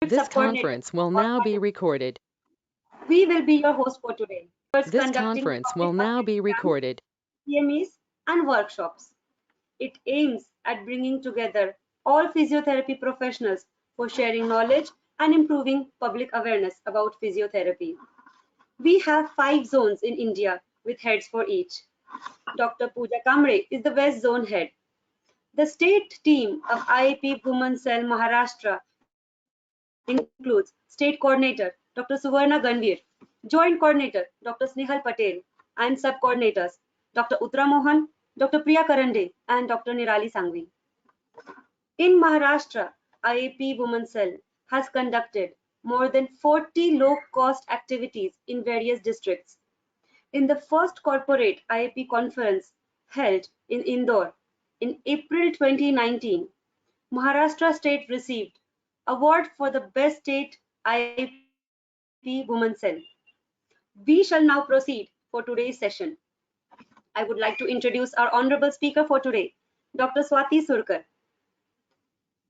This subcoordinator. conference will now be recorded. We will be your host for today. This conference will now be recorded. CMEs and workshops. It aims at bringing together all physiotherapy professionals for sharing knowledge and improving public awareness about physiotherapy. We have 5 zones in India with heads for each. Dr. Pooja Kamre is the West Zone head. The state team of IAP Women's Cell Maharashtra includes State Coordinator Dr. Suvarna Ganvir, Joint Coordinator Dr. Snehal Patel, and Sub-Coordinators Dr. Uttara Mohan, Dr. Priya Karande, and Dr. Nirali Sangvi. In Maharashtra, IAP Women's Cell has conducted more than 40 low-cost activities in various districts. In the first corporate IAP conference held in Indore in April 2019, Maharashtra state received award for the best state IAP Women's Cell. We shall now proceed for today's session. I would like to introduce our honorable speaker for today, Dr. Swati Surkar.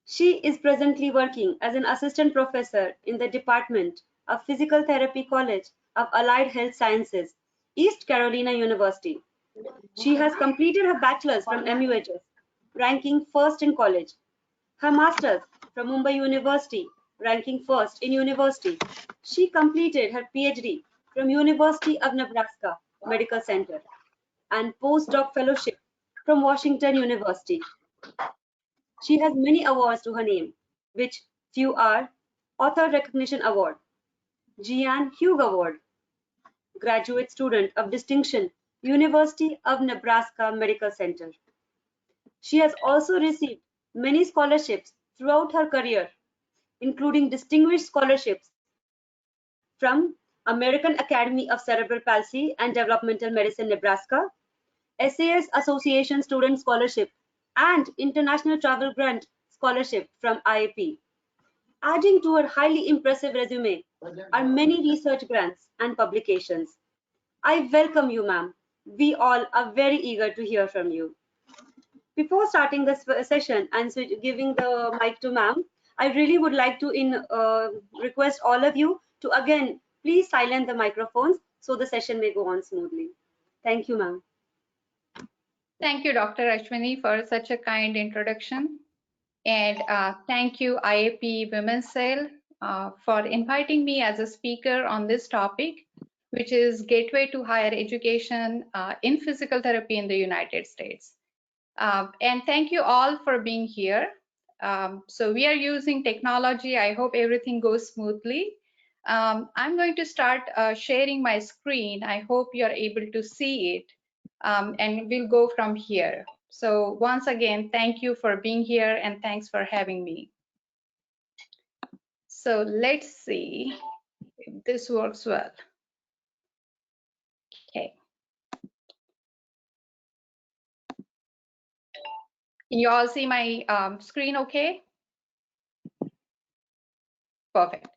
She is presently working as an assistant professor in the Department of Physical Therapy College of Allied Health Sciences, East Carolina University. She has completed her bachelor's from MUHS, ranking first in college. Her master's from Mumbai University, ranking first in university. She completed her PhD from University of Nebraska Medical Center and postdoc fellowship from Washington University. She has many awards to her name, which few are Author Recognition Award, Jean Hugh Award, Graduate Student of Distinction, University of Nebraska Medical Center. She has also received many scholarships throughout her career, including distinguished scholarships from American Academy of Cerebral Palsy and Developmental Medicine, Nebraska, SAS Association Student Scholarship, and International Travel Grant Scholarship from IAP. Adding to her highly impressive resume are many research grants and publications. I welcome you, ma'am. We all are very eager to hear from you. Before starting this session and giving the mic to ma'am, I really would like to request all of you to again please silence the microphones so the session may go on smoothly. Thank you, ma'am. Thank you, Dr. Ashwini, for such a kind introduction. And thank you, IAP Women's Cell, for inviting me as a speaker on this topic, which is Gateway to Higher Education in Physical Therapy in the United States. And thank you all for being here. So we are using technology. I hope everything goes smoothly. I'm going to start sharing my screen. I hope you're able to see it. And we'll go from here. So once again, thank you for being here and thanks for having me. So let's see if this works well. Okay. Can you all see my screen okay? Perfect.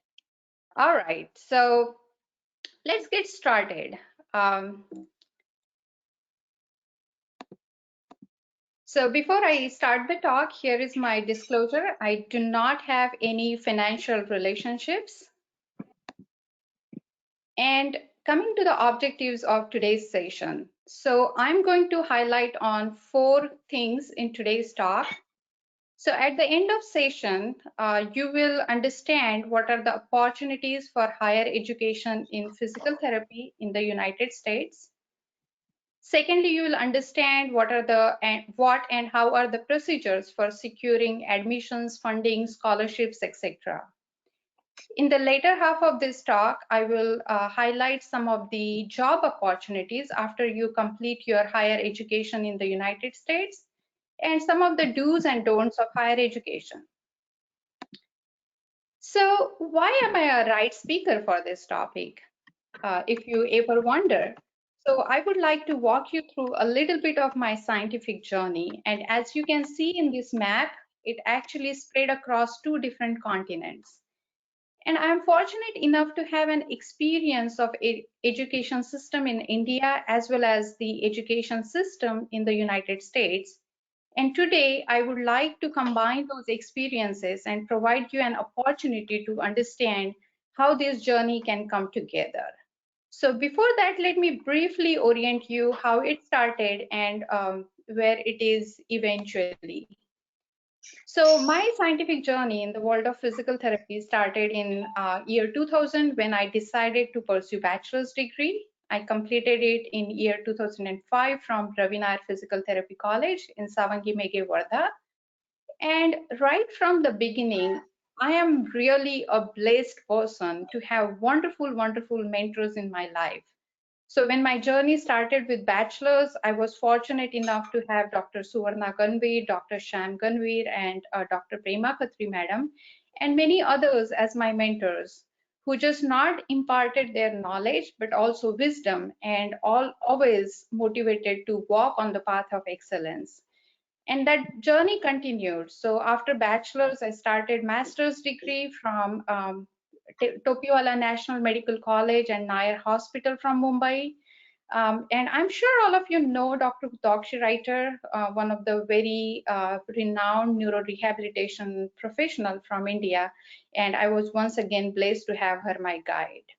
All right, so let's get started. So before I start the talk, here is my disclosure. I do not have any financial relationships. And coming to the objectives of today's session. So I'm going to highlight on 4 things in today's talk. So at the end of session, you will understand what are the opportunities for higher education in physical therapy in the United States. Secondly, you will understand what and how are the procedures for securing admissions, funding, scholarships, etc. In the later half of this talk, I will highlight some of the job opportunities after you complete your higher education in the United States and some of the do's and don'ts of higher education. So why am I a right speaker for this topic? If you ever wonder. So I would like to walk you through a little bit of my scientific journey. And as you can see in this map, it actually spread across 2 different continents. And I'm fortunate enough to have an experience of education system in India as well as the education system in the United States. And today, I would like to combine those experiences and provide you an opportunity to understand how this journey can come together. So before that, let me briefly orient you how it started and where it is eventually. So my scientific journey in the world of physical therapy started in year 2000 when I decided to pursue bachelor's degree. I completed it in year 2005 from Ravinar Physical Therapy College in Savangi Mege, Wardha. And right from the beginning, I am really a blessed person to have wonderful, wonderful mentors in my life. So when my journey started with bachelor's, I was fortunate enough to have Dr. Suvarna Ganveer, Dr. Sham Ganveer, and Dr. Prema Khatri madam, and many others as my mentors, who just not imparted their knowledge, but also wisdom, and always motivated to walk on the path of excellence. And that journey continued. So after bachelor's, I started master's degree from Topiwala National Medical College and Nair Hospital from Mumbai. And I'm sure all of you know Dr. Dokshi Writer, one of the very renowned neurorehabilitation professional from India. And I was once again blessed to have her my guide.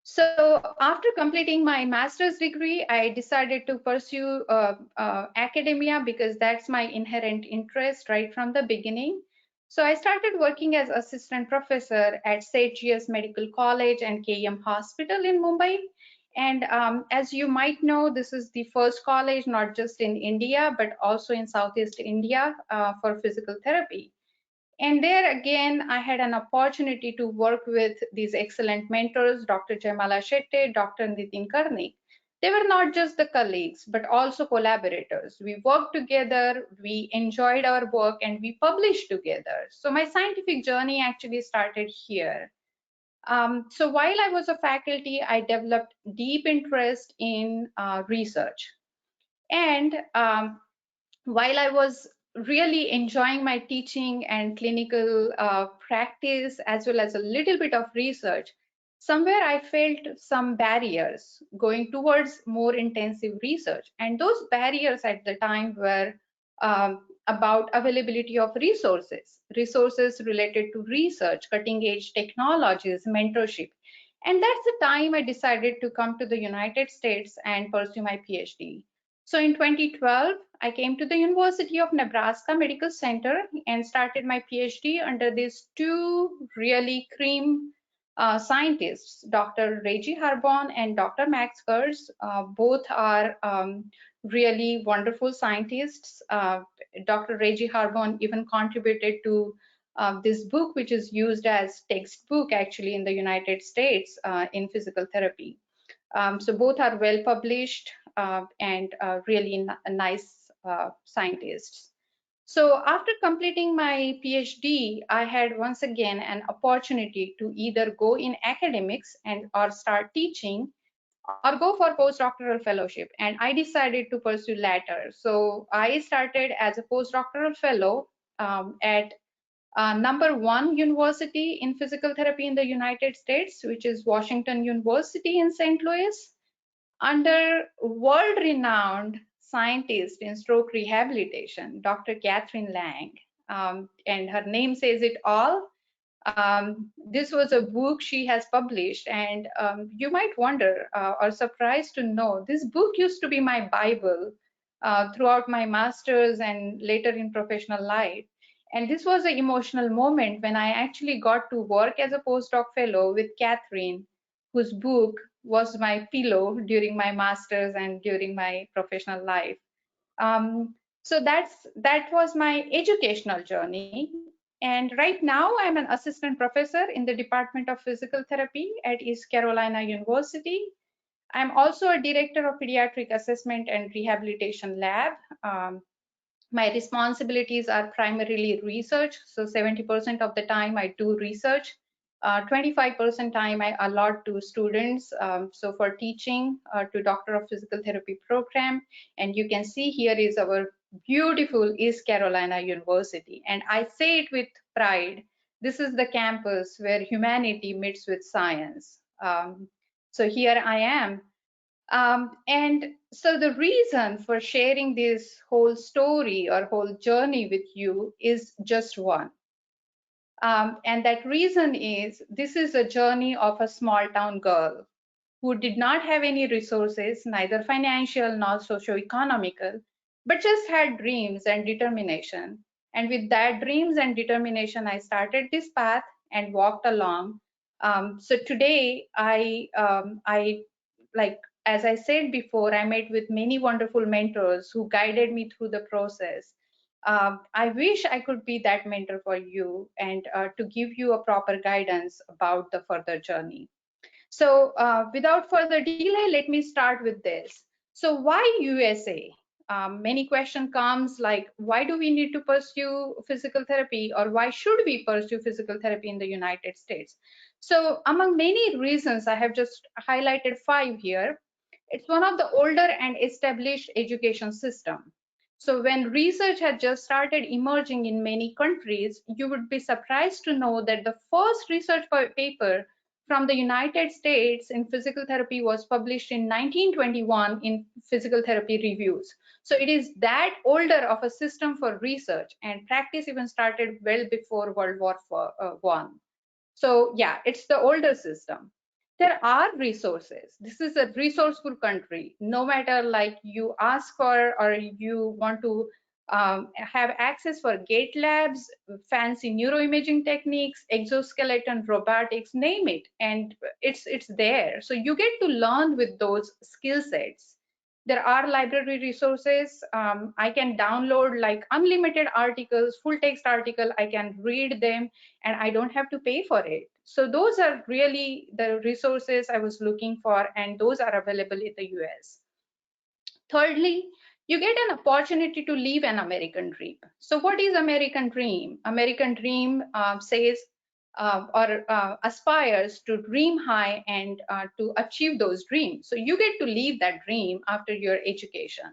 So after completing my master's degree, I decided to pursue academia because that's my inherent interest right from the beginning. So I started working as assistant professor at St. G.S. Medical College and KEM Hospital in Mumbai. And as you might know, this is the first college, not just in India, but also in Southeast India for physical therapy. And there again, I had an opportunity to work with these excellent mentors, Dr. Jaimala Shetty, Dr. Nitin Karnik. They were not just the colleagues, but also collaborators. We worked together, we enjoyed our work, and we published together. So my scientific journey actually started here. So while I was a faculty, I developed deep interest in research. And while I was really enjoying my teaching and clinical practice, as well as a little bit of research, somewhere I felt some barriers going towards more intensive research. And those barriers at the time were about availability of resources related to research, cutting edge technologies, mentorship. And that's the time I decided to come to the United States and pursue my PhD. So in 2012, I came to the University of Nebraska Medical Center and started my PhD under these two really cream scientists, Dr. Reggie Harbon and Dr. Max Kurz. Both are really wonderful scientists. Dr. Reggie Harbon even contributed to this book, which is used as textbook actually in the United States in physical therapy. So both are well published and really nice scientists. So after completing my PhD, I had once again an opportunity to either go in academics and or start teaching or go for postdoctoral fellowship. And I decided to pursue latter. So I started as a postdoctoral fellow at #1 university in physical therapy in the United States, which is Washington University in St. Louis, under world-renowned scientist in stroke rehabilitation, Dr. Catherine Lang. And her name says it all. This was a book she has published, and you might wonder or surprised to know this book used to be my Bible throughout my master's and later in professional life. And this was an emotional moment when I actually got to work as a postdoc fellow with Catherine, whose book was my pillow during my master's and during my professional life. So that was my educational journey. And right now I'm an assistant professor in the Department of Physical Therapy at East Carolina University. I'm also a director of Pediatric Assessment and Rehabilitation Lab. My responsibilities are primarily research. So 70% of the time I do research. 25% time I allot to students. So for teaching to Doctor of Physical Therapy program. And you can see here is our beautiful East Carolina University. And I say it with pride. This is the campus where humanity meets with science. So here I am. And so the reason for sharing this whole story or whole journey with you is just one. And that reason is this is a journey of a small town girl who did not have any resources, neither financial nor socio-economical, but just had dreams and determination. And with that dreams and determination, I started this path and walked along. So today, I like as I said before, I met with many wonderful mentors who guided me through the process. I wish I could be that mentor for you and to give you a proper guidance about the further journey. So without further delay, let me start with this. So why USA? Many question comes like, why do we need to pursue physical therapy, or why should we pursue physical therapy in the United States? So among many reasons, I have just highlighted 5 here. It's one of the older and established education system. So when research had just started emerging in many countries, you would be surprised to know that the first research paper from the United States in physical therapy was published in 1921 in Physical Therapy Reviews. So it is that older of a system for research, and practice even started well before World War I. So yeah, it's the older system. There are resources. This is a resourceful country. No matter like you ask for or you want to have access for gait labs, fancy neuroimaging techniques, exoskeleton robotics, name it, and it's there. So you get to learn with those skill sets. There are library resources. I can download like unlimited articles, full text article. I can read them and I don't have to pay for it. So those are really the resources I was looking for, and those are available in the US. Thirdly, you get an opportunity to live an American dream. So what is American dream? American dream says or aspires to dream high and to achieve those dreams. So you get to live that dream after your education.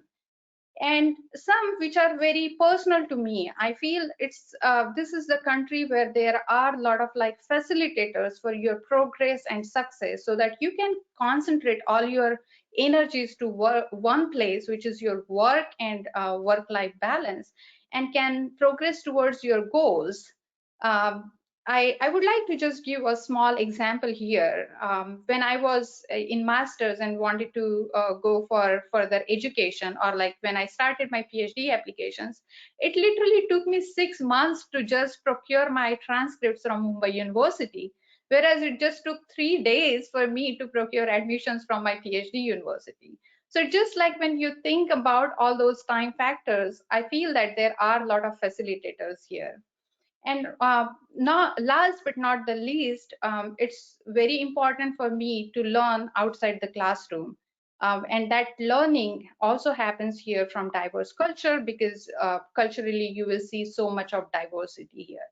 And some which are very personal to me. I feel it's this is the country where there are a lot of like facilitators for your progress and success, so that you can concentrate all your energies to one place, which is your work and work-life balance, and can progress towards your goals. I would like to just give a small example here. When I was in master's and wanted to go for further education, or like when I started my PhD applications, it literally took me 6 months to just procure my transcripts from Mumbai University, whereas it just took 3 days for me to procure admissions from my PhD university. So just like when you think about all those time factors, I feel that there are a lot of facilitators here. And not last but not the least, it's very important for me to learn outside the classroom. And that learning also happens here from diverse culture, because culturally you will see so much of diversity here.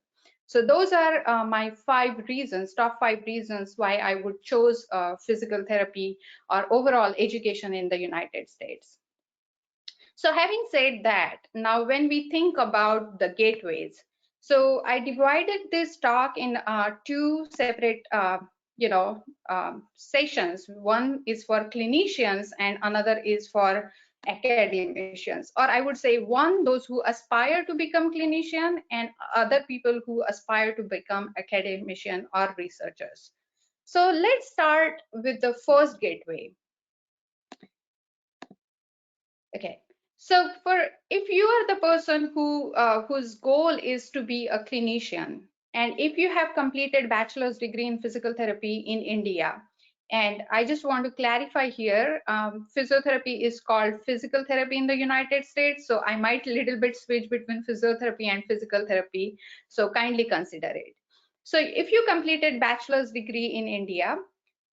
So those are my 5 reasons, top 5 reasons why I would choose physical therapy or overall education in the United States. So having said that, now when we think about the gateways, so I divided this talk in 2 separate, sessions. One is for clinicians and another is for academicians, or I would say one, those who aspire to become clinician, and other people who aspire to become academician or researchers. So let's start with the first gateway. Okay. So for if you are the person who whose goal is to be a clinician, and if you have completed bachelor's degree in physical therapy in India, and I just want to clarify here, physiotherapy is called physical therapy in the United States, so I might a little bit switch between physiotherapy and physical therapy, so kindly consider it. So if you completed bachelor's degree in India,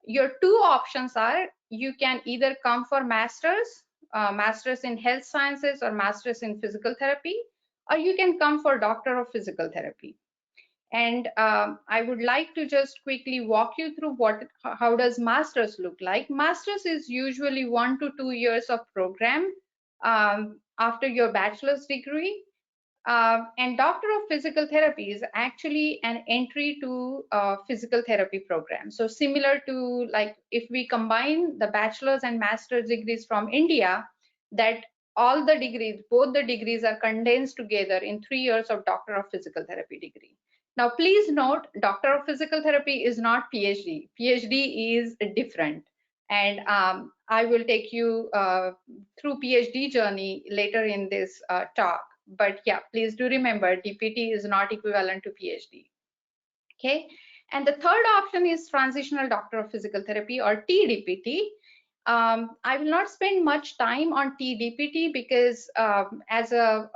your 2 options are, you can either come for master's in health sciences or master's in physical therapy, or you can come for doctor of physical therapy. And I would like to just quickly walk you through how does master's look like. Master's is usually 1 to 2 years of program after your bachelor's degree. And Doctor of Physical Therapy is actually an entry to physical therapy program. So similar to like if we combine the bachelor's and master's degrees from India, that all the degrees, both the degrees are condensed together in 3 years of Doctor of Physical Therapy degree. Now, please note, Doctor of Physical Therapy is not PhD. PhD is different. And I will take you through PhD journey later in this talk. But yeah, please do remember DPT is not equivalent to PhD. Okay. And the third option is Transitional Doctor of Physical Therapy, or TDPT. I will not spend much time on TDPT because as a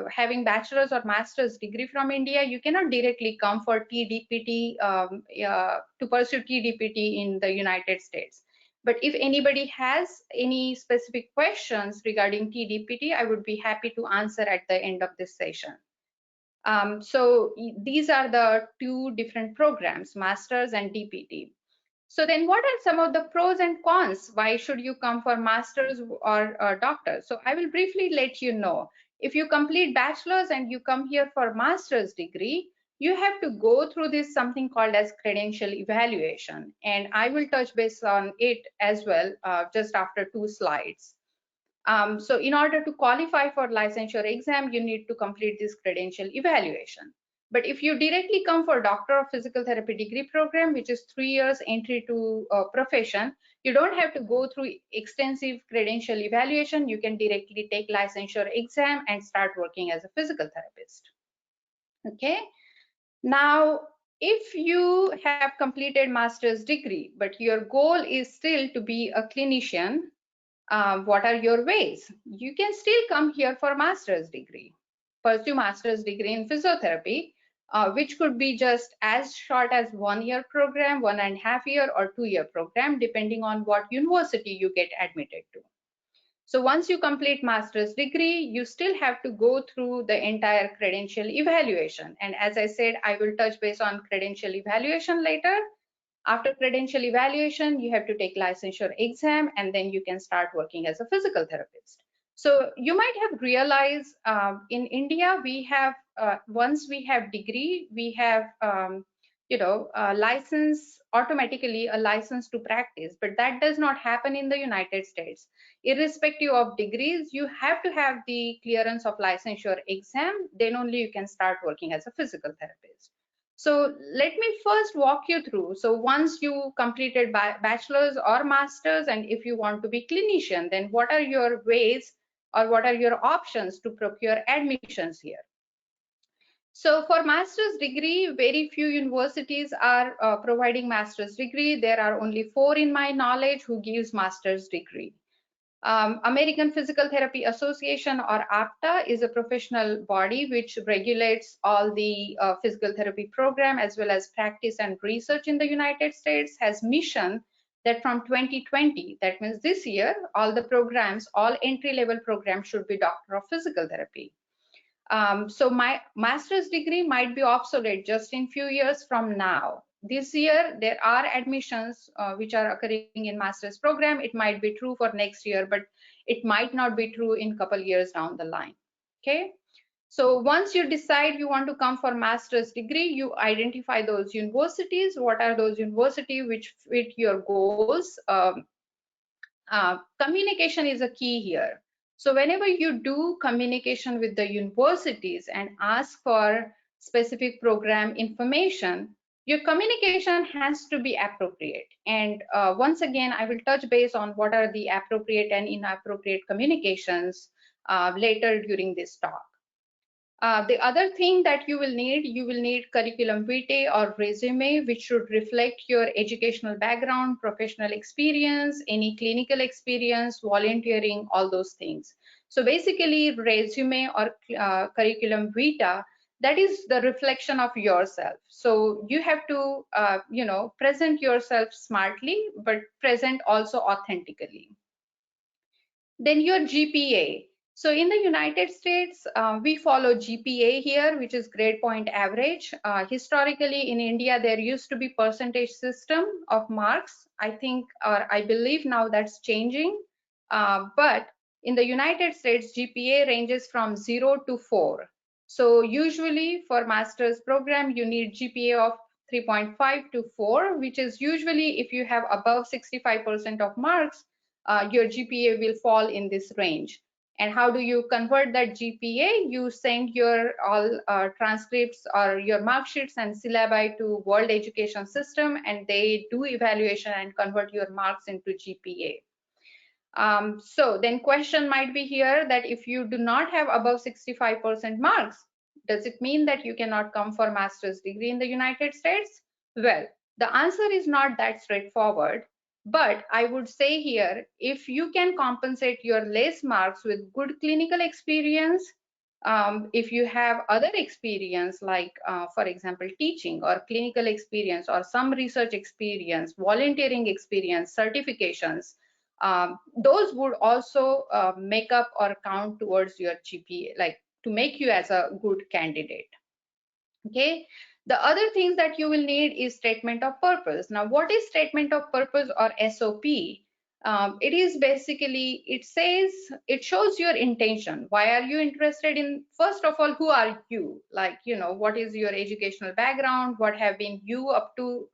having bachelor's or master's degree from India, you cannot directly come for TDPT to pursue TDPT in the United States. But if anybody has any specific questions regarding TDPT, I would be happy to answer at the end of this session. So these are the two different programs, Masters and DPT. So then what are some of the pros and cons? Why should you come for Masters or Doctors? So I will briefly let you know. If you complete Bachelor's and you come here for Master's degree, you have to go through this something called as Credential Evaluation. And I will touch base on it as well just after 2 slides. So in order to qualify for licensure exam, you need to complete this Credential Evaluation. But if you directly come for Doctor of Physical Therapy degree program, which is 3 years entry to profession, you don't have to go through extensive Credential Evaluation. You can directly take licensure exam and start working as a physical therapist. Okay. Now, if you have completed master's degree, but your goal is still to be a clinician, what are your ways? You can still come here for master's degree, pursue master's degree in physiotherapy, which could be just as short as 1 year program, 1.5 year, or 2 year program, depending on what university you get admitted to. So once you complete master's degree, you still have to go through the entire credential evaluation. And as I said, I will touch base on credential evaluation later. After credential evaluation, you have to take licensure exam, and then you can start working as a physical therapist. So you might have realized in India, we have, once we have degree, we have, license, automatically a license to practice, but that does not happen in the United States. Irrespective of degrees, you have to have the clearance of licensure exam, then only you can start working as a physical therapist. So let me first walk you through. So once you completed bachelor's or master's, and if you want to be clinician, then what are your ways or what are your options to procure admissions here? So for master's degree, very few universities are providing master's degree. There are only 4 in my knowledge who gives master's degree. American Physical Therapy Association, or APTA, is a professional body which regulates all the physical therapy program as well as practice and research in the United States, has mission that from 2020, that means this year, all the programs, all entry-level programs should be Doctor of Physical Therapy. So my master's degree might be obsolete just in few years from now. This year, there are admissions which are occurring in master's program. It might be true for next year, but it might not be true in couple years down the line. Okay. So once you decide you want to come for master's degree, you identify those universities. What are those universities which fit your goals? Communication is a key here. So whenever you do communication with the universities and ask for specific program information, your communication has to be appropriate. And once again, I will touch base on what are the appropriate and inappropriate communications later during this talk. The other thing that you will need curriculum vitae or resume, which should reflect your educational background, professional experience, any clinical experience, volunteering, all those things. So basically, resume or curriculum vitae, that is the reflection of yourself. So you have to, present yourself smartly, but present also authentically. Then your GPA. So in the United States, we follow GPA here, which is grade point average. Historically in India, there used to be percentage system of marks. I think, or I believe now that's changing. But in the United States, GPA ranges from 0 to 4. So usually for master's program, you need GPA of 3.5 to 4, which is usually if you have above 65% of marks, your GPA will fall in this range. And how do you convert that GPA? You send your all transcripts or your mark sheets and syllabi to World Education System, and they do evaluation and convert your marks into GPA. So then question might be here that if you do not have above 65% marks, does it mean that you cannot come for master's degree in the United States? Well, the answer is not that straightforward, but I would say here, if you can compensate your less marks with good clinical experience, if you have other experience like, for example, teaching or clinical experience or some research experience, volunteering experience, certifications, those would also make up or count towards your GPA, like to make you as a good candidate. Okay. The other things that you will need is statement of purpose. Now, what is statement of purpose or SOP? It is basically, it shows your intention. Why are you interested in, first of all, who are you? Like, what is your educational background? What have been you up to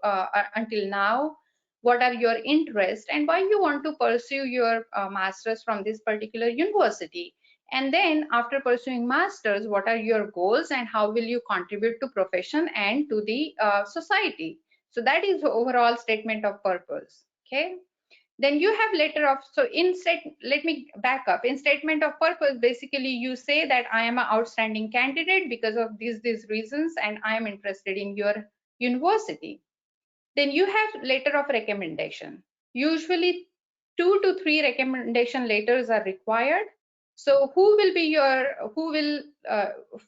until now? What are your interests and why you want to pursue your master's from this particular university? And then after pursuing masters, what are your goals and how will you contribute to profession and to the society? So that is the overall statement of purpose. Okay. Then you have letter of, so let me back up. In statement of purpose, basically you say that I am an outstanding candidate because of these reasons and I am interested in your university. Then you have letter of recommendation. Usually 2 to 3 recommendation letters are required. So who will be your,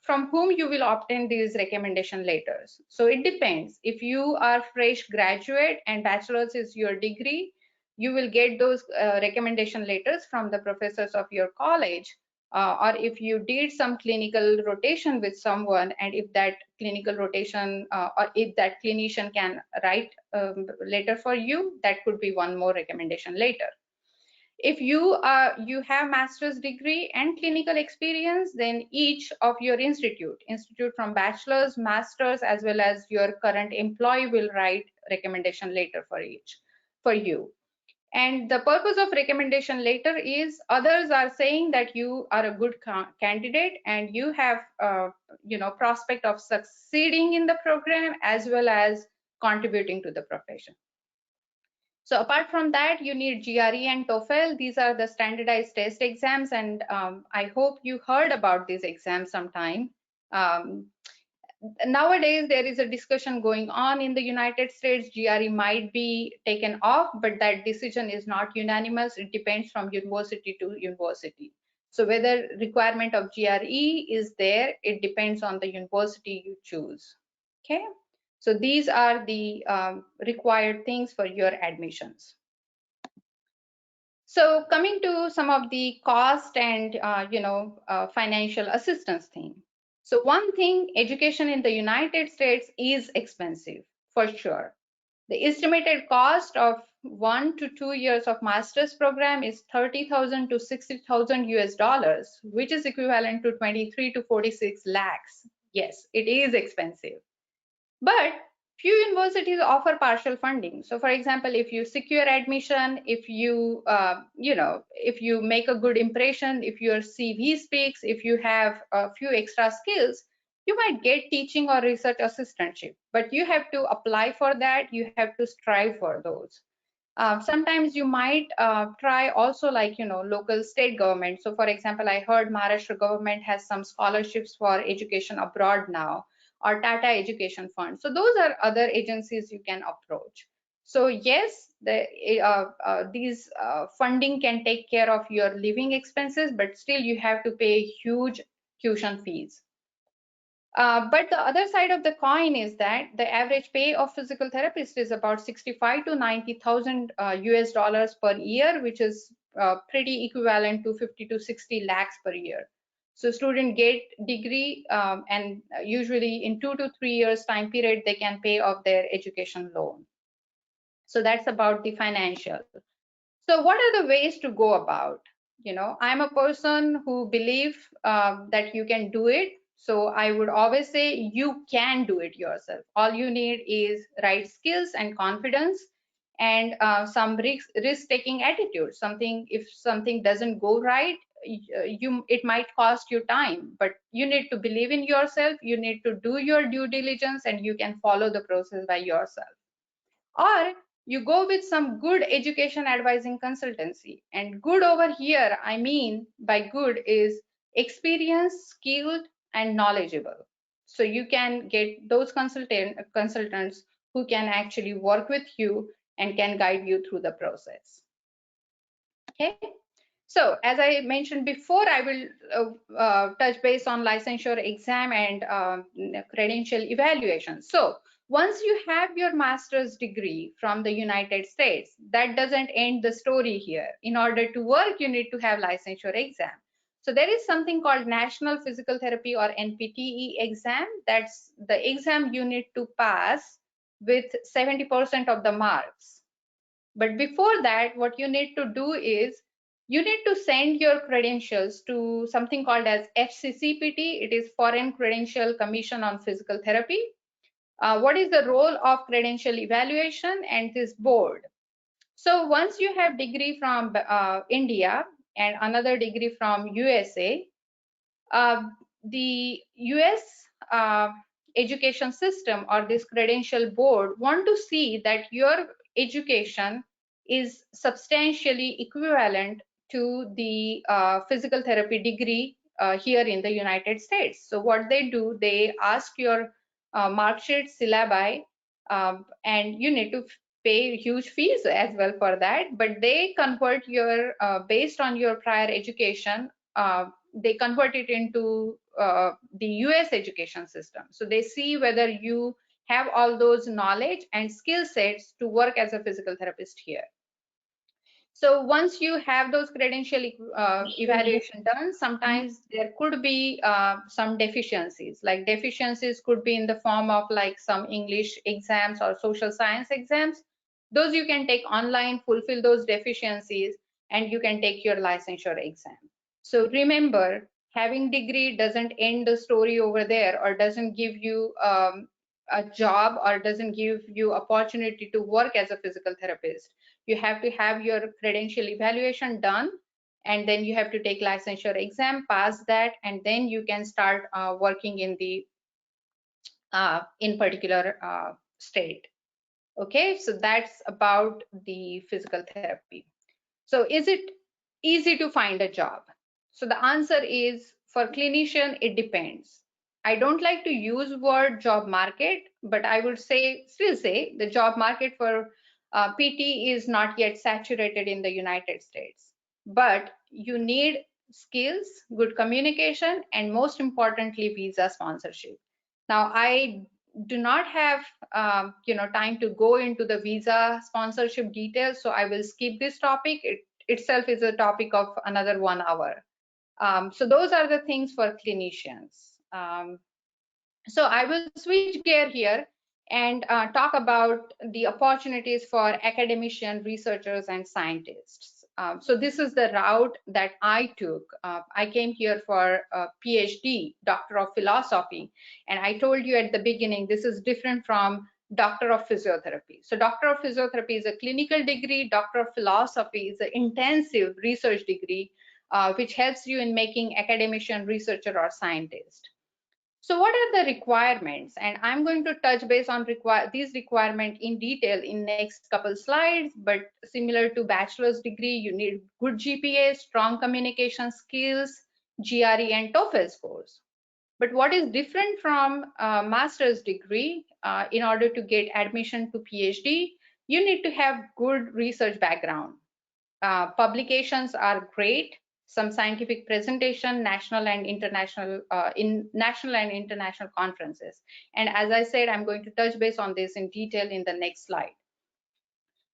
from whom you will obtain these recommendation letters? So it depends. If you are fresh graduate and bachelor's is your degree, you will get those recommendation letters from the professors of your college. Or if you did some clinical rotation with someone, and if that clinical rotation or if that clinician can write a letter for you, that could be one more recommendation later. If you have master's degree and clinical experience, then each of your institute from bachelor's, master's, as well as your current employee will write recommendation letter for you. And the purpose of recommendation letter is others are saying that you are a good candidate and you have prospect of succeeding in the program as well as contributing to the profession. So apart from that, you need GRE and TOEFL. These are the standardized test exams, and I hope you heard about these exams sometime. Nowadays there is a discussion going on in the United States. GRE might be taken off, but that decision is not unanimous. It depends from university to university. So whether requirement of GRE is there, it depends on the university you choose. Okay, so these are the required things for your admissions. So coming to some of the cost and financial assistance thing. So one thing, education in the United States is expensive for sure. The estimated cost of 1 to 2 years of master's program is 30,000 to 60,000 US dollars, which is equivalent to 23 to 46 lakhs. Yes, it is expensive. But few universities offer partial funding. So for example, if you secure admission, if you if you make a good impression, if your CV speaks, if you have a few extra skills, you might get teaching or research assistantship, but you have to apply for that. You have to strive for those. Sometimes you might try also like local state government. So for example, I heard Maharashtra government has some scholarships for education abroad now, or Tata Education Fund. So those are other agencies you can approach. So yes, these funding can take care of your living expenses, but still you have to pay huge tuition fees. But the other side of the coin is that the average pay of physical therapist is about 65 to 90,000 US dollars per year, which is pretty equivalent to 50 to 60 lakhs per year. So student get degree and usually in 2 to 3 years time period, they can pay off their education loan. So that's about the financial. So what are the ways to go about? I'm a person who believe that you can do it. So I would always say you can do it yourself. All you need is right skills and confidence and some risk-taking attitude. If something doesn't go right, it might cost you time, but you need to believe in yourself. You need to do your due diligence, and you can follow the process by yourself. Or you go with some good education advising consultancy. And good over here, I mean by good is experienced, skilled, and knowledgeable. So you can get those consultants who can actually work with you and can guide you through the process. Okay. So as I mentioned before, I will touch base on licensure exam and credential evaluation. So once you have your master's degree from the United States, that doesn't end the story here. In order to work, you need to have licensure exam. So there is something called National Physical Therapy or NPTE exam. That's the exam you need to pass with 70% of the marks. But before that, what you need to do is you need to send your credentials to something called as FCCPT. It is Foreign Credential Commission on Physical Therapy. What is the role of credential evaluation and this board? So once you have degree from India and another degree from USA, the US education system or this credential board want to see that your education is substantially equivalent to the physical therapy degree here in the United States. So what they do, they ask your mark sheet, syllabi, and you need to pay huge fees as well for that, but they convert your based on your prior education, they convert it into the US education system. So they see whether you have all those knowledge and skill sets to work as a physical therapist here. So once you have those credential evaluation done, sometimes there could be some deficiencies. Like deficiencies could be in the form of like some English exams or social science exams. Those you can take online, fulfill those deficiencies, and you can take your licensure exam. So remember, having degree doesn't end the story over there or doesn't give you a job or doesn't give you opportunity to work as a physical therapist. You have to have your credential evaluation done, and then you have to take licensure exam, pass that, and then you can start working in the in particular state. Okay, so that's about the physical therapy. So is it easy to find a job? So the answer is, for clinician, it depends. I don't like to use word job market, but I would still say the job market for PT is not yet saturated in the United States. But you need skills, good communication, and most importantly, visa sponsorship. Now, I do not have time to go into the visa sponsorship details, so I will skip this topic. It itself is a topic of another 1 hour. So those are the things for clinicians. So I will switch gear here and talk about the opportunities for academician, researchers, and scientists. So this is the route that I took. I came here for a PhD, Doctor of Philosophy, and I told you at the beginning, this is different from Doctor of Physiotherapy. So Doctor of Physiotherapy is a clinical degree. Doctor of Philosophy is an intensive research degree, which helps you in making academician, researcher, or scientist. So what are the requirements? And I'm going to touch base on these requirements in detail in next couple slides, but similar to bachelor's degree, you need good GPA, strong communication skills, GRE, and TOEFL scores. But what is different from master's degree, in order to get admission to PhD, you need to have good research background. Publications are great, some scientific presentation, national and international conferences. And as I said, I'm going to touch base on this in detail in the next slide.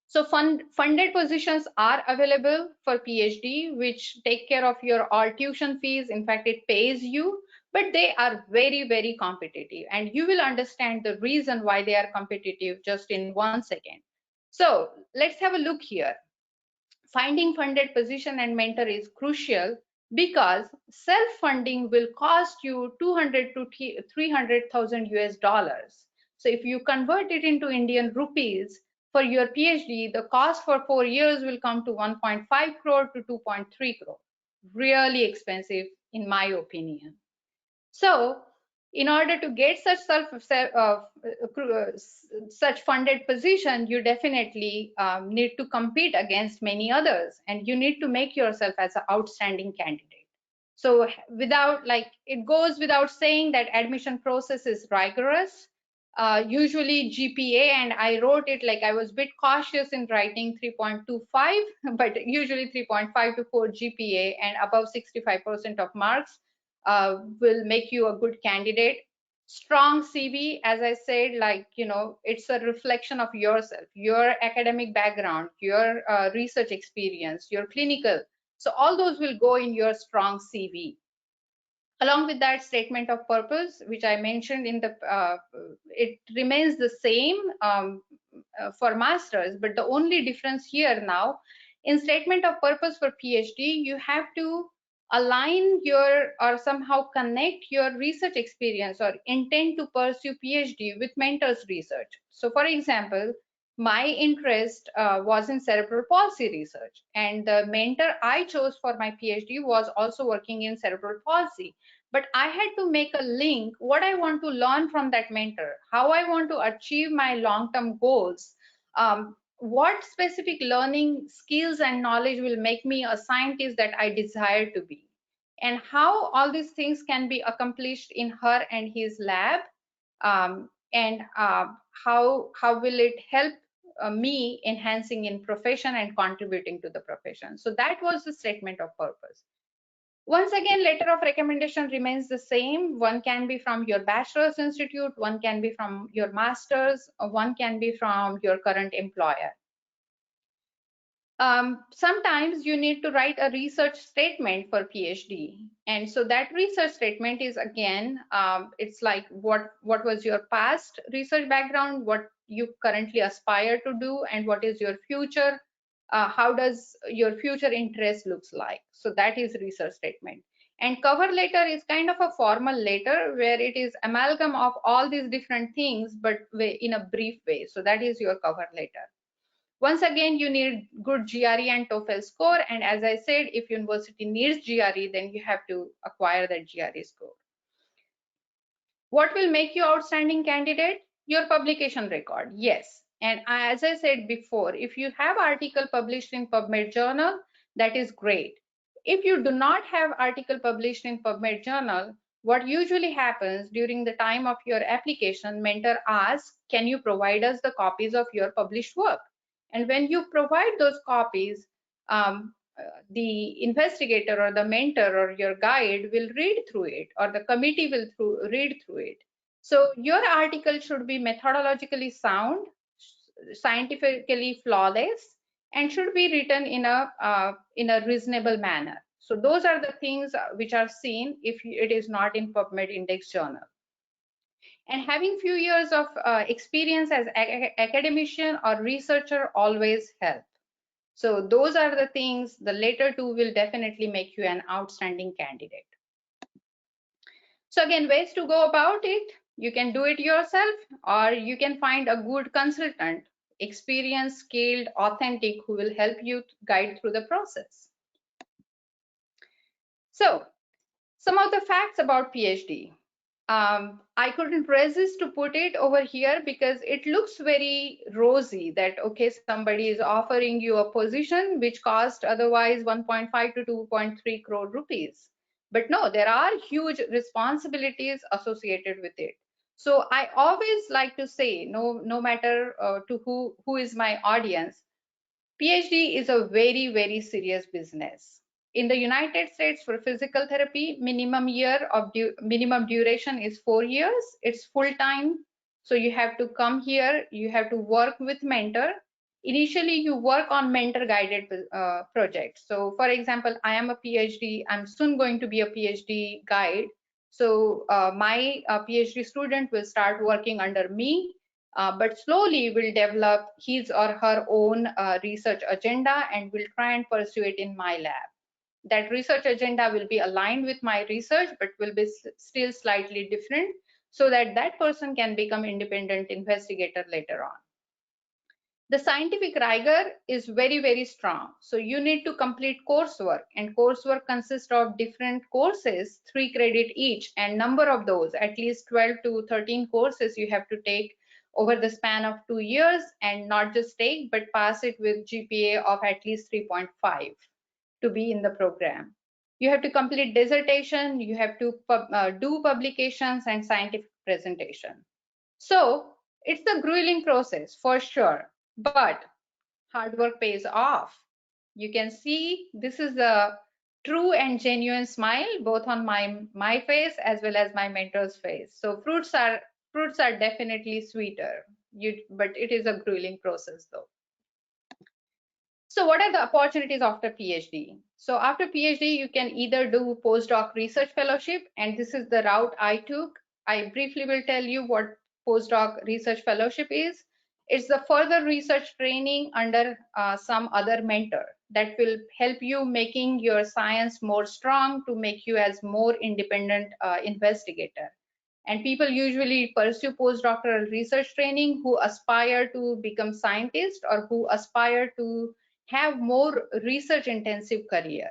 So funded positions are available for PhD, which take care of your all tuition fees. In fact, it pays you, but they are very, very competitive. And you will understand the reason why they are competitive just in 1 second. So let's have a look here. Finding funded position and mentor is crucial because self-funding will cost you 200 to 300,000 US dollars. So if you convert it into Indian rupees, for your PhD, the cost for 4 years will come to 1.5 crore to 2.3 crore. Really expensive, in my opinion. So in order to get such funded position, you definitely need to compete against many others, and you need to make yourself as an outstanding candidate. So without, like, it goes without saying that admission process is rigorous. Usually GPA, and I wrote it like I was a bit cautious in writing 3.25, but usually 3.5 to 4 GPA and above 65% of marks will make you a good candidate. Strong CV, as I said, like, you know, it's a reflection of yourself, your academic background, your research experience, your clinical. So all those will go in your strong CV. Along with that, statement of purpose, which I mentioned in the, it remains the same for masters, but the only difference here now, in statement of purpose for PhD, you have to align your, or somehow connect your research experience or intent to pursue PhD with mentor's research. So for example, my interest was in cerebral palsy research, and the mentor I chose for my PhD was also working in cerebral palsy. But I had to make a link, what I want to learn from that mentor, how I want to achieve my long-term goals, what specific learning skills and knowledge will make me a scientist that I desire to be, and how all these things can be accomplished in her and his lab, and how will it help me enhancing in profession and contributing to the profession. So that was the statement of purpose. Once again, letter of recommendation remains the same. One can be from your bachelor's institute, one can be from your master's, or one can be from your current employer. Sometimes you need to write a research statement for PhD. And so that research statement is, again, it's like what was your past research background, what you currently aspire to do, and what is your future, how does your future interest looks like. So that is research statement. And cover letter is kind of a formal letter where it is amalgam of all these different things, but in a brief way. So that is your cover letter. Once again, you need good GRE and TOEFL score. And as I said, if university needs GRE, then you have to acquire that GRE score. What will make you outstanding candidate? Your publication record. Yes. And as I said before, if you have article published in PubMed journal, that is great. If you do not have article published in PubMed journal, what usually happens during the time of your application, mentor asks, can you provide us the copies of your published work? And when you provide those copies, the investigator or the mentor or your guide will read through it, or the committee will read through it. So your article should be methodologically sound, scientifically flawless, and should be written in a reasonable manner. So those are the things which are seen if it is not in PubMed index journal. And having few years of experience as academician or researcher always help. So those are the things, the later two will definitely make you an outstanding candidate. So again, ways to go about it. You can do it yourself, or you can find a good consultant, experienced, skilled, authentic, who will help you guide through the process. So some of the facts about PhD. I couldn't resist to put it over here because it looks very rosy that, okay, somebody is offering you a position which cost otherwise 1.5 to 2.3 crore rupees. But no, there are huge responsibilities associated with it. So I always like to say, no matter to who is my audience, PhD is a very, very serious business. In the United States, for physical therapy, minimum duration is 4 years. It's full time. So you have to come here, you have to work with mentor. Initially, you work on mentor guided projects. So for example, I am a PhD, I'm soon going to be a PhD guide. So my PhD student will start working under me, but slowly will develop his or her own research agenda and will try and pursue it in my lab. That research agenda will be aligned with my research, but will be still slightly different, so that that person can become independent investigator later on. The scientific rigor is very, very strong. So you need to complete coursework, and coursework consists of different courses, 3 credit each, and number of those, at least 12 to 13 courses you have to take over the span of 2 years, and not just take, but pass it with GPA of at least 3.5 to be in the program. You have to complete dissertation, you have to do publications and scientific presentation. So it's a grueling process for sure, but hard work pays off. You can see this is a true and genuine smile, both on my face as well as my mentor's face. So fruits are definitely sweeter. But it is a grueling process though. So what are the opportunities after PhD? So after PhD, you can either do postdoc research fellowship, and this is the route I took. I briefly will tell you what postdoc research fellowship is. It's the further research training under some other mentor that will help you making your science more strong to make you as more independent investigator. And people usually pursue postdoctoral research training who aspire to become scientists or who aspire to have more research intensive career.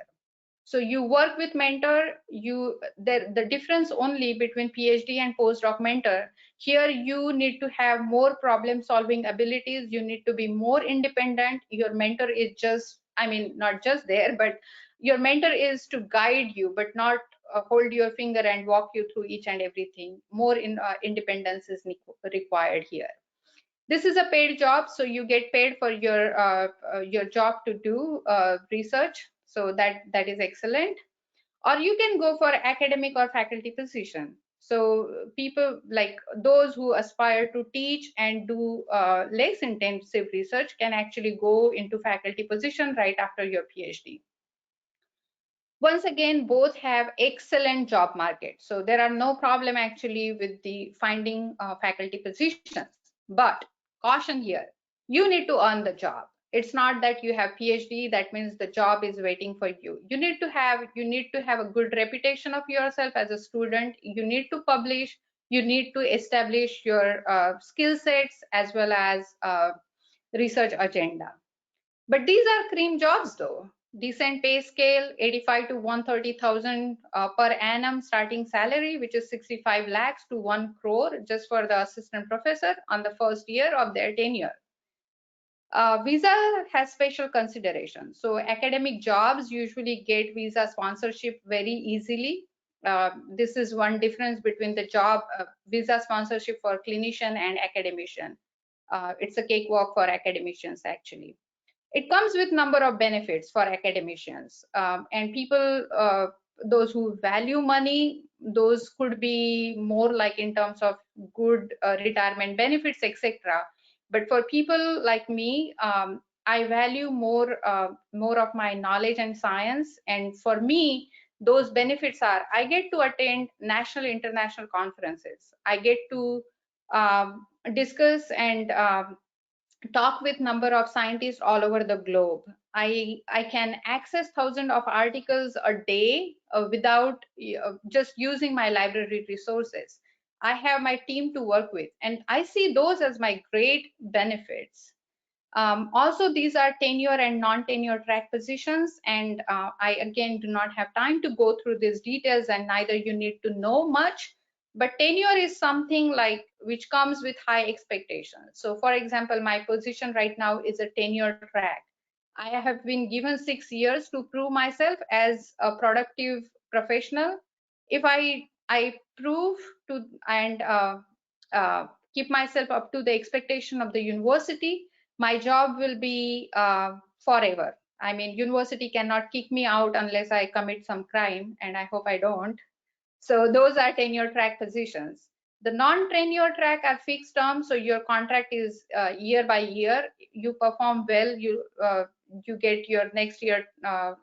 So you work with mentor, the difference only between PhD and postdoc mentor, here you need to have more problem solving abilities, you need to be more independent. Your mentor is just, I mean, not just there, but your mentor is to guide you, but not hold your finger and walk you through each and everything. More independence is required here. This is a paid job, so you get paid for your job to do research, so that is excellent. Or you can go for academic or faculty position. So people like those who aspire to teach and do less intensive research can actually go into faculty position right after your PhD. Once again, both have excellent job market, so there are no problem actually with the finding faculty positions. But caution here, you need to earn the job. It's not that you have PhD, that means the job is waiting for you. You need to have a good reputation of yourself as a student. You need to publish, you need to establish your skill sets as well as research agenda. But these are cream jobs though. Decent pay scale, 85 to 130,000 per annum starting salary, which is 65 lakhs to 1 crore just for the assistant professor on the first year of their tenure. Visa has special consideration. So academic jobs usually get visa sponsorship very easily. This is one difference between the job visa sponsorship for clinician and academician. It's a cakewalk for academicians actually. It comes with number of benefits for academicians, and people, those who value money, those could be more like in terms of good retirement benefits, etc. But for people like me, I value more of my knowledge and science, and for me those benefits are I get to attend national international conferences, I get to discuss and talk with number of scientists all over the globe. I can access thousands of articles a day without just using my library resources. I have my team to work with, and I see those as my great benefits. Also, these are tenure and non-tenure track positions, and I again do not have time to go through these details, and neither you need to know much. But tenure is something like which comes with high expectations. So for example, my position right now is a tenure track. I have been given 6 years to prove myself as a productive professional. If I prove to and keep myself up to the expectation of the university, my job will be forever. I mean, university cannot kick me out unless I commit some crime, and I hope I don't. So those are tenure track positions. The non-tenure track are fixed terms, so your contract is year by year. You perform well, you get your next year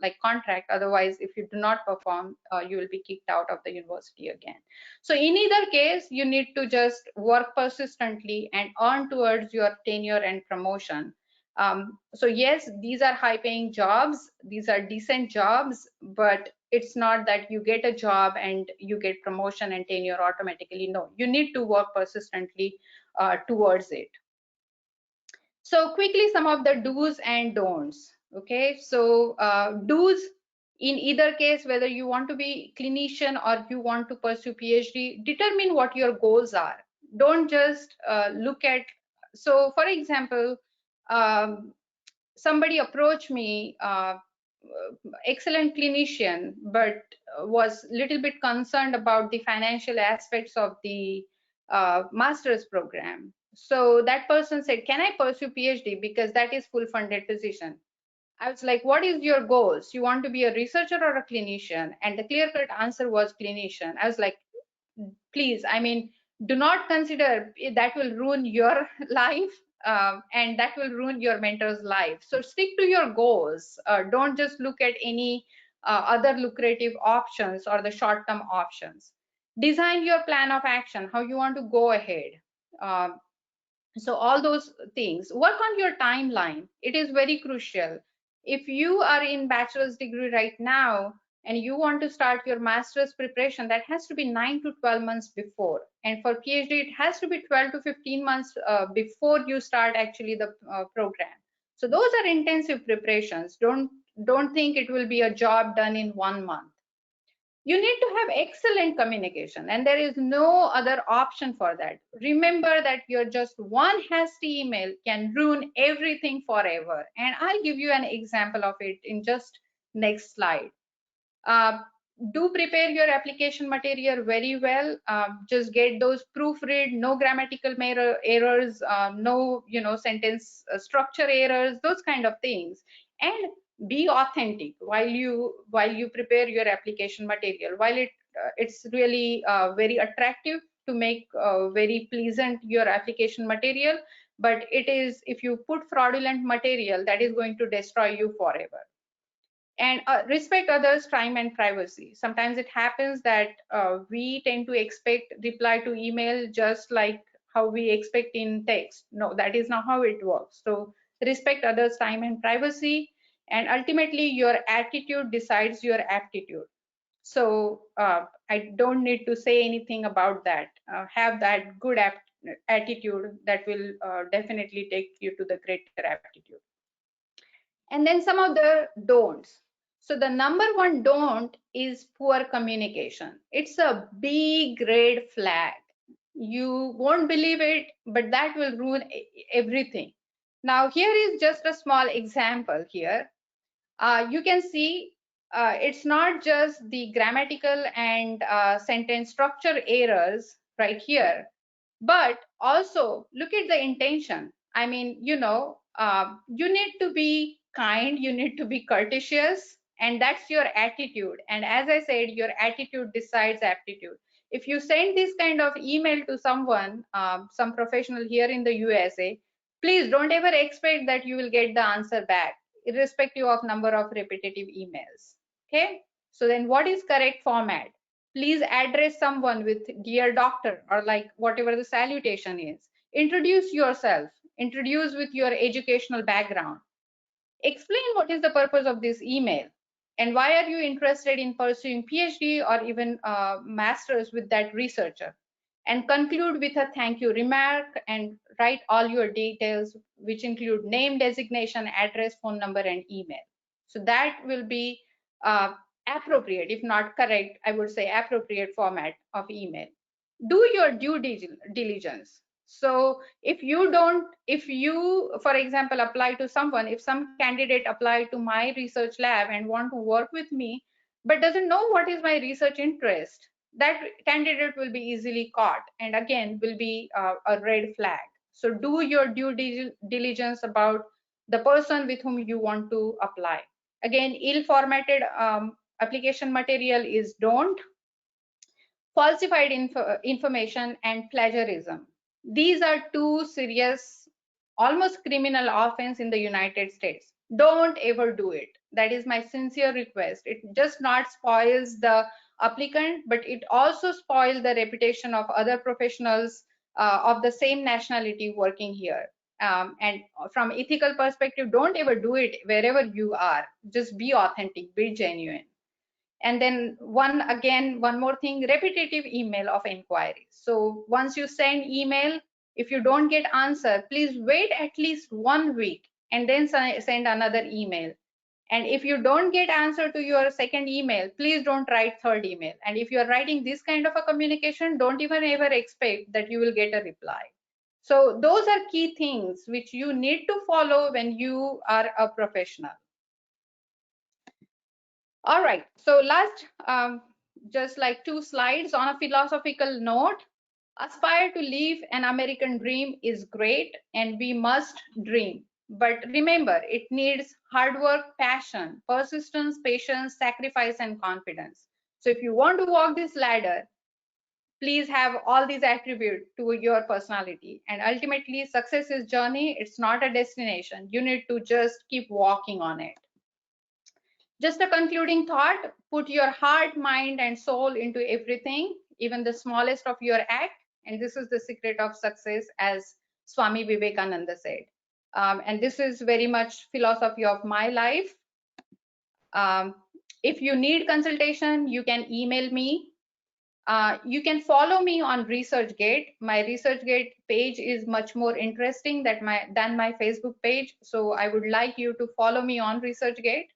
like contract. Otherwise, if you do not perform, you will be kicked out of the university again. So in either case, you need to just work persistently and earn towards your tenure and promotion. So yes, these are high paying jobs, these are decent jobs, but it's not that you get a job and you get promotion and tenure automatically. No, you need to work persistently towards it. So quickly, some of the do's and don'ts. Okay, so do's, in either case, whether you want to be clinician or you want to pursue PhD, determine what your goals are. Don't just look at, so for example, um, somebody approached me, excellent clinician, but was little bit concerned about the financial aspects of the master's program. So that person said, can I pursue PhD because that is full funded position? I was like, what is your goals? You want to be a researcher or a clinician? And the clear cut answer was clinician. I was like, please, I mean, do not consider that will ruin your life, and that will ruin your mentor's life. So stick to your goals. Don't just look at any other lucrative options or the short-term options. Design your plan of action, how you want to go ahead. Uh, so all those things. Work on your timeline. It is very crucial. If you are in bachelor's degree right now and you want to start your master's preparation, that has to be 9 to 12 months before. And for PhD, it has to be 12 to 15 months before you start actually the program. So those are intensive preparations. Don't think it will be a job done in 1 month. You need to have excellent communication, and there is no other option for that. Remember that your just one hasty email can ruin everything forever. And I'll give you an example of it in just next slide. Do prepare your application material very well. Just get those proofread, no grammatical errors, no sentence structure errors, those kind of things. And be authentic while you prepare your application material. While it's really very attractive to make very pleasant your application material, but it is, if you put fraudulent material, that is going to destroy you forever. And respect others' time and privacy. Sometimes it happens that we tend to expect reply to email just like how we expect in text. No, that is not how it works. So respect others' time and privacy, and ultimately your attitude decides your aptitude. So I don't need to say anything about that. Have that good attitude that will definitely take you to the greater aptitude. And then some of the don'ts. So the number one don't is poor communication. It's a big red flag. You won't believe it, but that will ruin everything. Now here is just a small example here. You can see it's not just the grammatical and sentence structure errors right here, but also look at the intention. I mean, you need to be kind, you need to be courteous, and that's your attitude. And as I said, your attitude decides aptitude. If you send this kind of email to someone, some professional here in the USA, please don't ever expect that you will get the answer back, irrespective of number of repetitive emails. Okay, so then what is correct format? Please address someone with dear doctor, or like whatever the salutation is. Introduce yourself, introduce with your educational background. Explain what is the purpose of this email and why are you interested in pursuing PhD or even master's with that researcher. And conclude with a thank you remark and write all your details, which include name, designation, address, phone number, and email. So that will be appropriate, if not correct, I would say appropriate format of email. Do your due diligence. So if you, for example, apply to someone, if some candidate apply to my research lab and want to work with me, but doesn't know what is my research interest, that candidate will be easily caught and again will be a red flag. So do your due diligence about the person with whom you want to apply. Again, ill-formatted application material is don't. Falsified information and plagiarism. These are two serious, almost criminal offense in the United States. Don't ever do it. That is my sincere request. It just not spoils the applicant, but it also spoils the reputation of other professionals of the same nationality working here. And from ethical perspective, don't ever do it wherever you are. Just be authentic, be genuine. And then one more thing, repetitive email of inquiries. So once you send email, if you don't get answer, please wait at least 1 week and then send another email. And if you don't get answer to your second email, please don't write third email. And if you're writing this kind of a communication, don't even ever expect that you will get a reply. So those are key things which you need to follow when you are a professional. All right, so last, just like 2 slides on a philosophical note. Aspire to live an American dream is great, and we must dream. But remember, it needs hard work, passion, persistence, patience, sacrifice, and confidence. So if you want to walk this ladder, please have all these attributes to your personality. And ultimately, success is journey. It's not a destination. You need to just keep walking on it. Just a concluding thought, put your heart, mind, and soul into everything, even the smallest of your act. And this is the secret of success, as Swami Vivekananda said. And this is very much philosophy of my life. If you need consultation, you can email me. You can follow me on ResearchGate. My ResearchGate page is much more interesting than my Facebook page. So I would like you to follow me on ResearchGate.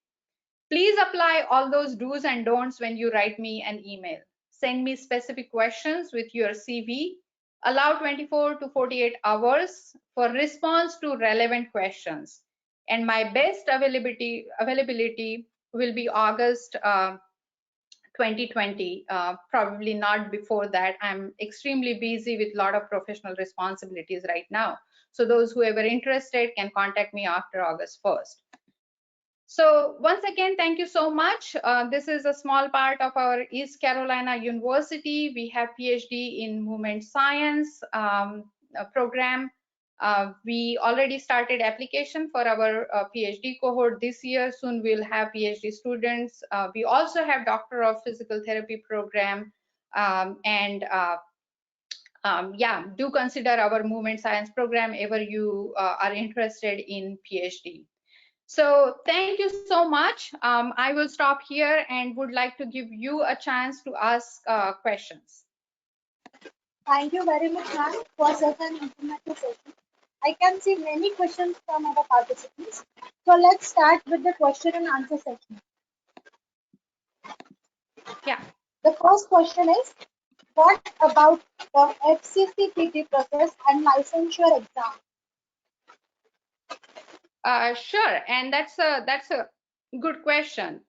Please apply all those do's and don'ts when you write me an email. Send me specific questions with your CV. Allow 24 to 48 hours for response to relevant questions. And my best availability will be August 2020, probably not before that. I'm extremely busy with a lot of professional responsibilities right now. So those who are interested can contact me after August 1st. So once again, thank you so much. This is a small part of our East Carolina University. We have PhD in movement science program. We already started application for our PhD cohort this year. Soon we'll have PhD students. We also have Doctor of Physical Therapy program. Yeah, do consider our movement science program if you are interested in PhD. So thank you so much. I will stop here and would like to give you a chance to ask questions. Thank you very much, ma'am, for such an informative session. I can see many questions from our participants. So let's start with the question and answer section. Yeah. The first question is, what about the FCCPT process and licensure exam? Sure, and that's a good question.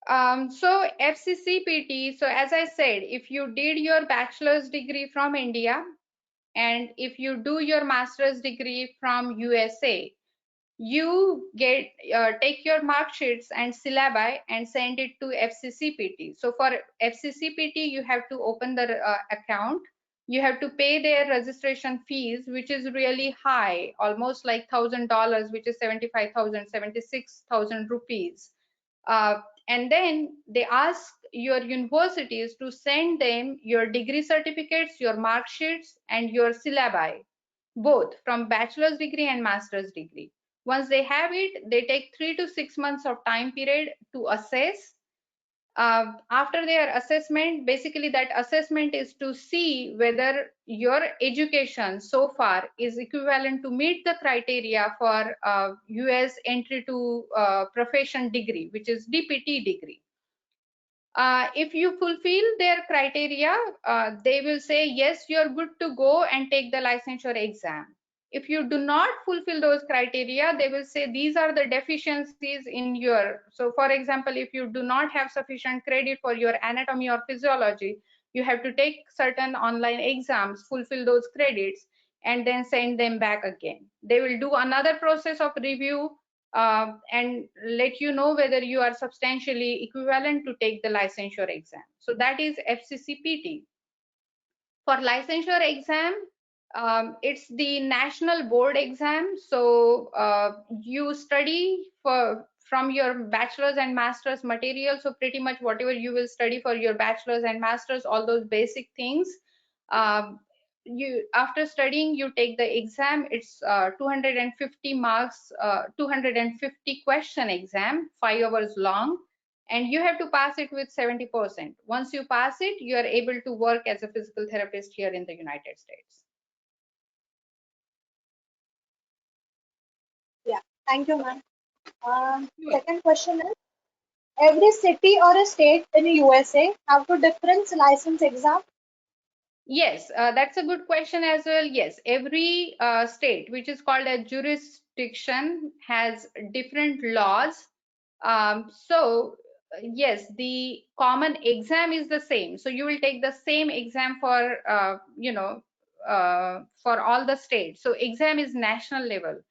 So FCCPT, so as I said, if you did your bachelor's degree from India and if you do your master's degree from USA, you get take your mark sheets and syllabi and send it to FCCPT. So for FCCPT, you have to open the account. You have to pay their registration fees, which is really high, almost like $1,000, which is 75,000, 76,000 rupees. And then they ask your universities to send them your degree certificates, your mark sheets, and your syllabi, both from bachelor's degree and master's degree. Once they have it, they take 3 to 6 months of time period to assess. After their assessment, basically that assessment is to see whether your education so far is equivalent to meet the criteria for US entry to profession degree, which is DPT degree. If you fulfill their criteria, they will say, yes, you're good to go and take the licensure exam. If you do not fulfill those criteria, they will say these are the deficiencies in your, so for example, if you do not have sufficient credit for your anatomy or physiology, you have to take certain online exams, fulfill those credits, and then send them back again. They will do another process of review and let you know whether you are substantially equivalent to take the licensure exam. So that is FCCPT. For licensure exam, it's the national board exam. So you study from your bachelor's and master's material. So pretty much whatever you will study for your bachelor's and master's, all those basic things, after studying, you take the exam. It's 250 marks, 250 question exam, 5 hours long, and you have to pass it with 70%. Once you pass it, you are able to work as a physical therapist here in the United States. Yeah, thank you, ma'am. Second question is, every city or a state in USA have to different license exam? Yes, that's a good question as well. Yes, every state, which is called a jurisdiction, has different laws. Yes, the common exam is the same. So you will take the same exam for, for all the states. So exam is national level.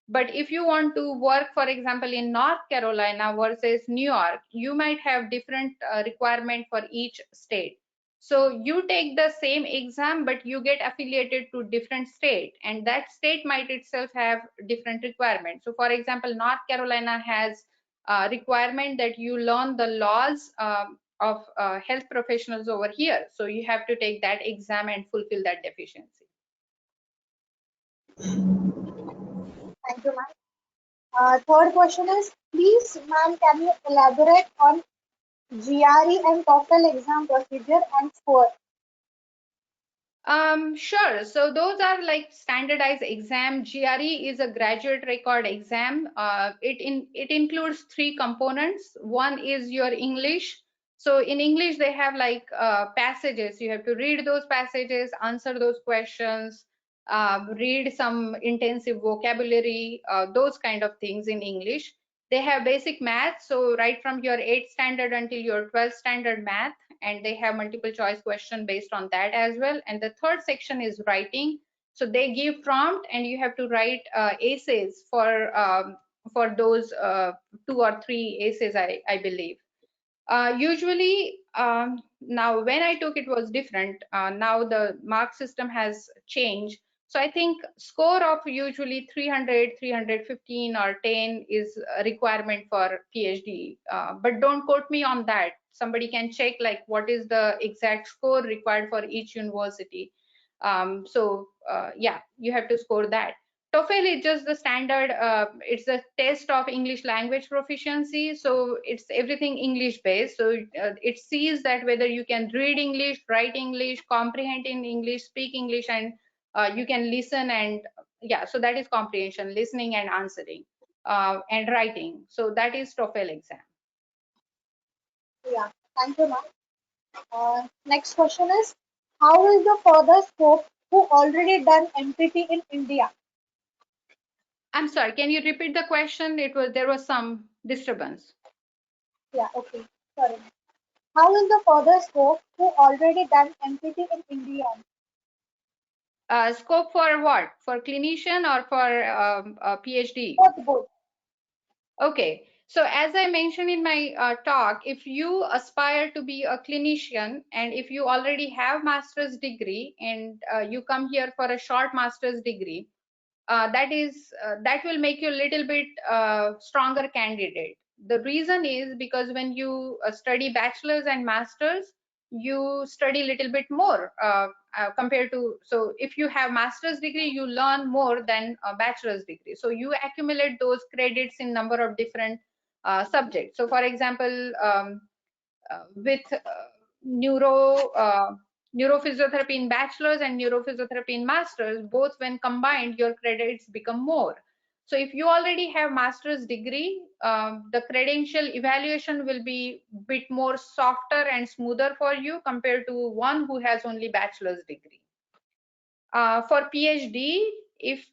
But if you want to work, for example, in North Carolina versus New York, you might have different requirement for each state. So you take the same exam, but you get affiliated to different state, and that state might itself have different requirements. So for example, North Carolina has a requirement that you learn the laws of health professionals over here. So you have to take that exam and fulfill that deficiency. Thank you, ma'am. Third question is, please, ma'am, can you elaborate on GRE and TOEFL exam procedure and score? Sure. So those are like standardized exam. GRE is a graduate record exam. It includes 3 components. One is your English. So in English, they have like passages. You have to read those passages, answer those questions, read some intensive vocabulary, those kind of things in English. They have basic math. So right from your 8th standard until your 12th standard math, and they have multiple choice question based on that as well. And the third section is writing. So they give prompt and you have to write essays for those 2 or 3 essays, I believe. Usually, now when I took it was different. Now the mark system has changed. So I think score of usually 300, 315 or 10 is a requirement for PhD. But don't quote me on that. Somebody can check like what is the exact score required for each university. Yeah, you have to score that. TOEFL is just the standard, it's a test of English language proficiency. So it's everything English based. So it sees that whether you can read English, write English, comprehend in English, speak English, and you can listen. And yeah, so that is comprehension, listening and answering, and writing. So that is TOEFL exam. Yeah, thank you, ma'am. Next question is, how is the further scope who already done MPT in India? I'm sorry, can you repeat the question? There was some disturbance. Yeah, okay. Sorry. How is the further scope who already done MPT in India? Scope for what? For clinician or for PhD? Both. Okay. So as I mentioned in my talk, if you aspire to be a clinician and if you already have master's degree and you come here for a short master's degree, that will make you a little bit stronger candidate. The reason is because when you study bachelor's and master's, you study a little bit more compared to, so if you have master's degree, you learn more than a bachelor's degree. So you accumulate those credits in number of different subjects. So for example, with neurophysiotherapy in bachelor's and neurophysiotherapy in master's, both when combined, your credits become more. So if you already have master's degree, the credential evaluation will be a bit more softer and smoother for you compared to one who has only bachelor's degree. For PhD, if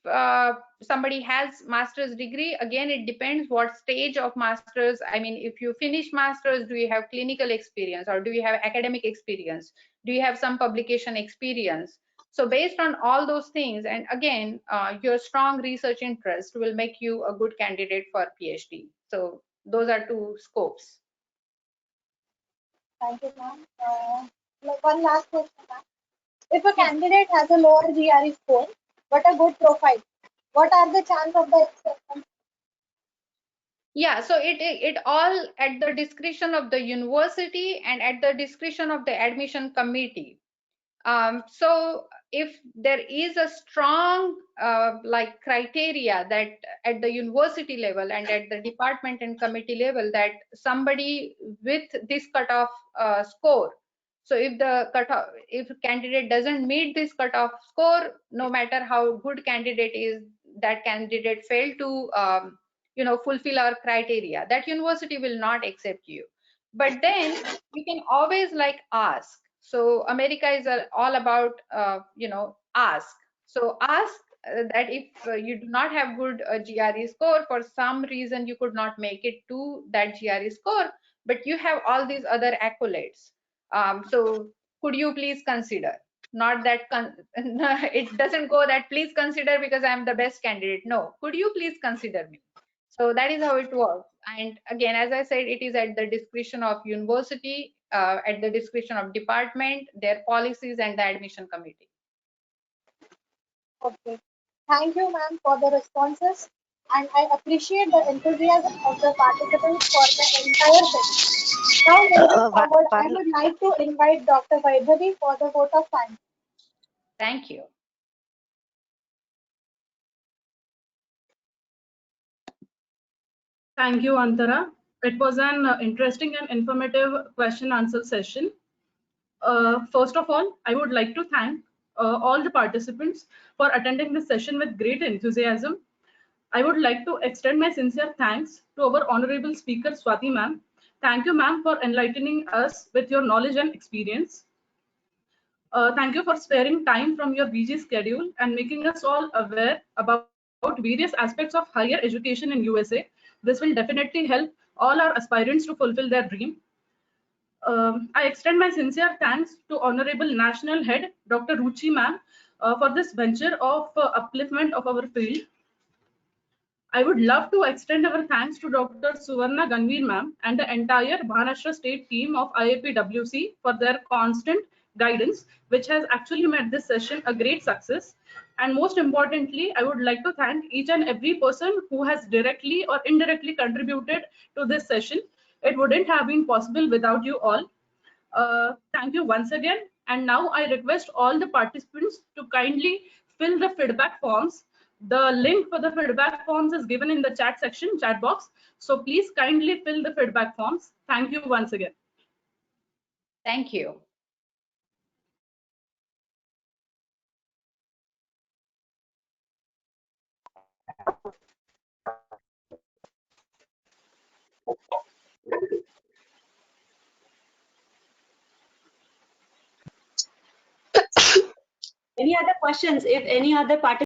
somebody has master's degree, again, it depends what stage of master's. I mean, if you finish master's, do you have clinical experience or do you have academic experience? Do you have some publication experience? So based on all those things, and again, your strong research interest will make you a good candidate for PhD. So those are 2 scopes. Thank you, ma'am. One last question, ma'am. If a candidate has a lower GRE score but a good profile, what are the chances of the acceptance? Yeah, so it all at the discretion of the university and at the discretion of the admission committee. So if there is a strong like criteria that at the university level and at the department and committee level that somebody with this cutoff score, so if the cutoff, if candidate doesn't meet this cutoff score, no matter how good candidate is, that candidate failed to fulfill our criteria, that university will not accept you. But then you can always like ask. So America is all about ask. So ask that if you do not have good GRE score, for some reason you could not make it to that GRE score, but you have all these other accolades. So could you please consider? Not that it doesn't go that please consider because I'm the best candidate. No, could you please consider me? So that is how it works. And again, as I said, it is at the discretion of university, at the discretion of department, their policies and the admission committee. Okay. Thank you, ma'am, for the responses. And I appreciate the enthusiasm of the participants for the entire session. Now, moving forward, I would like to invite Dr. Vaibhavi for the vote of thanks. Thank you. Thank you, Antara. It was an interesting and informative question answer session. First of all, I would like to thank all the participants for attending this session with great enthusiasm. I would like to extend my sincere thanks to our honorable speaker, Swati ma'am. Thank you, ma'am, for enlightening us with your knowledge and experience. Thank you for sparing time from your busy schedule and making us all aware about various aspects of higher education in USA. This will definitely help all our aspirants to fulfill their dream. I extend my sincere thanks to Honorable National Head, Dr. Ruchi ma'am, for this venture of upliftment of our field. I would love to extend our thanks to Dr. Suvarna Ganveer ma'am and the entire Maharashtra state team of IAPWC for their constant guidance, which has actually made this session a great success. And most importantly, I would like to thank each and every person who has directly or indirectly contributed to this session. It wouldn't have been possible without you all. Thank you once again. And now I request all the participants to kindly fill the feedback forms. The link for the feedback forms is given in the chat section, chat box. So please kindly fill the feedback forms. Thank you once again. Thank you. Any other questions? If any other participants